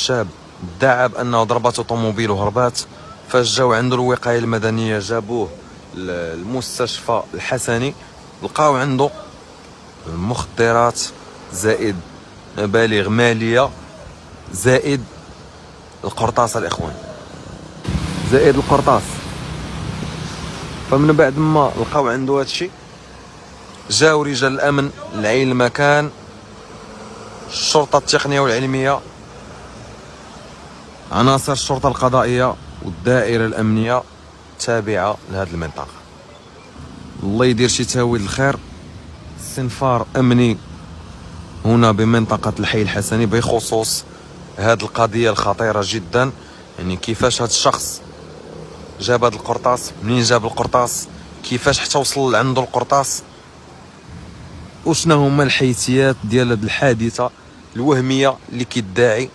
شاب ادعى بانه ضربته طوموبيل وهربات. فاش جاو عنده الوقايه المدنيه جابوه للمستشفى الحسني، لقاو عنده المخدرات زائد مبالغ ماليه زائد القرطاس الاخوان، زائد القرطاس. فمن بعد ما لقاو عنده هادشي جاو رجال الامن لعين المكان، الشرطه التقنيه والعلميه، عناصر الشرطه القضائيه والدائره الامنيه التابعه لهذه المنطقه. الله يدير شي تاويل الخير. استنفار امني هنا بمنطقه الحي الحسني بخصوص هذه القضيه الخطيره جدا. يعني كيفاش هذا الشخص جاب هذا القرطاس، منين جاب القرطاس، كيفاش حتى وصل عنده القرطاس، وشنا هما الحيثيات ديال هذه الحادثه الوهميه اللي كيدعي